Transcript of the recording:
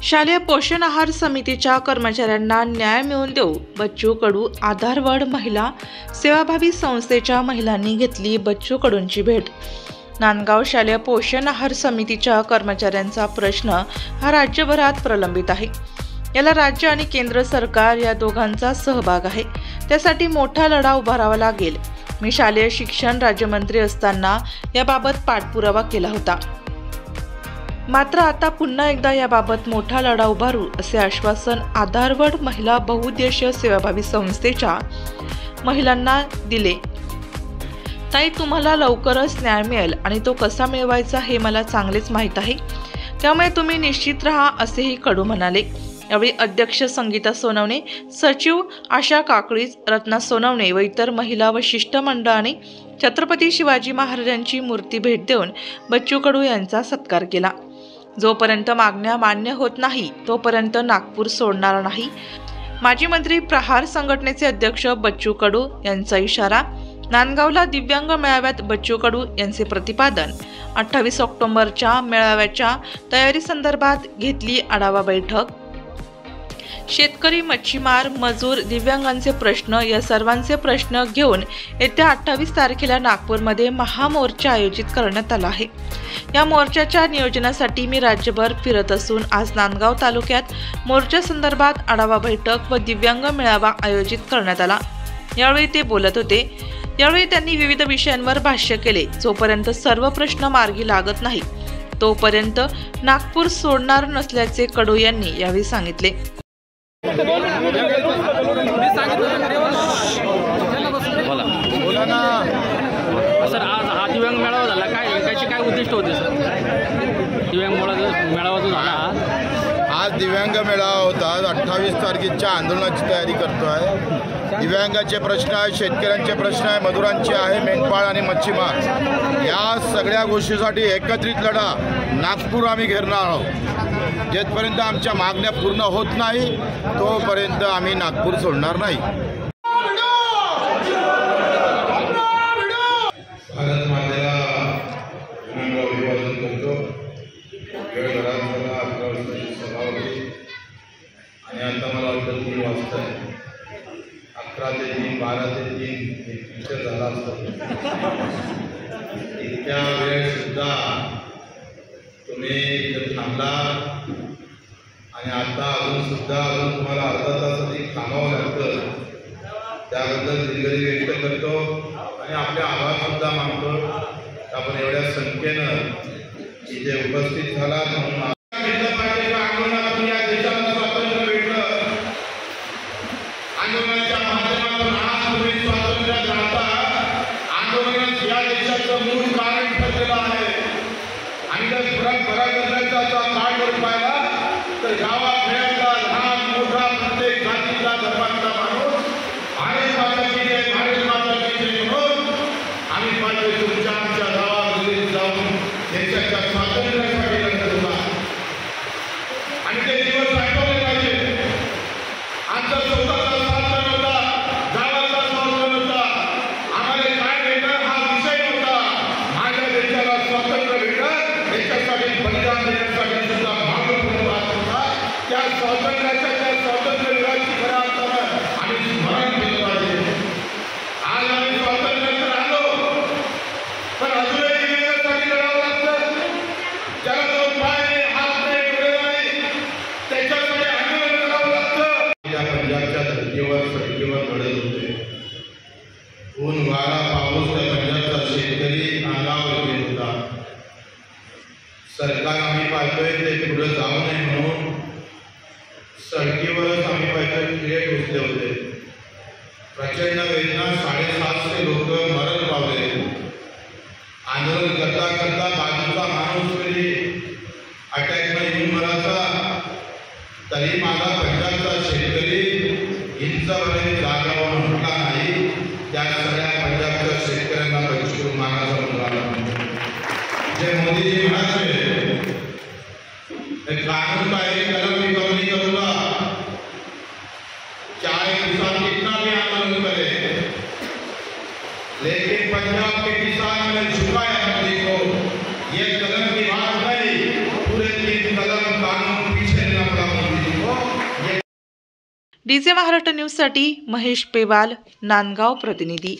शालेय पोषण आहार समितीच्या कर्मचाऱ्यांना न्याय मिळवून देऊ बच्चू कडू आधारवड महिला सेवाभावी संस्थेच्या महिलांनी घेतली बच्चू कडूंची भेट। नांदगाव शालेय पोषण आहार समितीच्या कर्मचाऱ्यांचा प्रश्न हा राज्यभरात प्रलंबित आहे। याला राज्य आणि केंद्र सरकार या दोघांचा सहभाग आहे। त्यासाठी मोठा लढा उभारावा लागेल। मी शालेय शिक्षण राज्यमंत्री असताना याबाबत पाठपुरावा केला होता, मात्र आता पुन्हा एकदा याबाबत मोठा लढा उभारू असे आश्वासन आधारवड महिला बहुउद्देशीय सेवाभावी संस्थेच्या महिलांना दिले। ताई, तुम्हाला लवकरच न्याय मिळेल आणि तो कसा मिळवायचा हे मला चांगलेच माहीत आहे, त्यामुळे तुम्ही निश्चित राहा असेही कडू म्हणाले। यावेळी अध्यक्ष संगीता सोनवणे, सचिव आशा काकळीज, रत्ना सोनवणे व इतर महिला व शिष्टमंडळाने छत्रपती शिवाजी महाराजांची मूर्ती भेट देऊन बच्चू कडू यांचा सत्कार केला। जोपर्यंत मागण्या मान्य होत नाही तोपर्यंत नागपूर सोडणार नाही, माजी मंत्री प्रहार संघटनेचे अध्यक्ष बच्चू कडू यांचा इशारा। नांदगावला दिव्यांग मेळाव्यात बच्चू कडू यांचे प्रतिपादन। 28 ऑक्टोबरच्या मेळाव्याच्या तयारी संदर्भात घेतली आढावा बैठक। शेतकरी, मच्छीमार, मजूर, दिव्यांगांचे प्रश्न या सर्वांचे प्रश्न घेऊन येत्या 28 तारखेला नागपूरमध्ये महामोर्चा आयोजित करण्यात आला आहे। या मोर्चाच्या नियोजनासाठी मी राज्यभर फिरत असून आज नांदगाव तालुक्यात मोर्चा संदर्भात आढावा बैठक व दिव्यांग मेळावा आयोजित करण्यात आला। यावेळी ते बोलत होते। यावेळी त्यांनी विविध विषयांवर भाष्य केले। जोपर्यंत सर्व प्रश्न मार्गी लागत नाही तोपर्यंत नागपूर सोडणार नसल्याचे कडू यांनी यावेळी सांगितले। बोला ना सर, आज हा दिव्यांग मेळावा झाला, काय उद्दिष्ट होते सर? दिव्यांग मेळावा जो झाला आज दिव्यांग मेळावा होता। 28 तारखेच्या आंदोलनाची तयारी करतोय। दिव्यांगाचे प्रश्न आहे, शेतकऱ्यांचे प्रश्न आहे, मजुरांचे आहे, मेंढपाळ आणि मच्छीमार या सगळ्या गोष्टीसाठी एकत्रित लढा नागपूर आम्ही घेरणार आहोत। जेथपर्यंत आमच्या मागण्या पूर्ण होत नाही तोपर्यंत आम्ही नागपूर सोडणार नाही। भारत मातेला अभिवादन करतो। आणि आता मला वाटतं 3 वाजता 11 ते 3, 12 ते 3 पिक्चर झाला असतं। इतक्या वेळ सुद्धा तुम्ही इथं थांबला आणि आता अजून तुम्हाला अर्धा तास अधिक थांबावं लागतं। त्याबद्दल दिलगिरी व्यक्त करतो आणि आपले आभार सुद्धा मानतो। आपण एवढ्या संख्येनं इथे उपस्थित झाला म्हणून सरकार आम्ही पाहतोय ते पुढे जाऊ नये म्हणून सडकीवरच आम्ही पाहतोय क्रिएट घुसले होते। प्रचंड वेदना, 750 लोक मरण पावले। आंदोलन करता करता बाजूचा माणूस जरी अटॅकमध्ये येऊन मराचा तरी माझा पंजाबचा शेतकरी इंचावरही जागावर म्हटला नाही। त्या सगळ्या पंजाबच्या शेतकऱ्यांना बच्चू मानाचा मुलगा जे मोदीजी म्हणाले कानून का एक कलम भी कम नहीं करूंगा, चाहे किसान कितना भी आंदोलन करे, लेकिन पंजाब के किसान ने झुकाया मोदी को। ये कलम की बात नहीं, पूरे 3 कलम कानून पीछे न डीजे महाराष्ट्र न्यूजसाठी महेश पेवाल, नांदगाव प्रतिनिधी.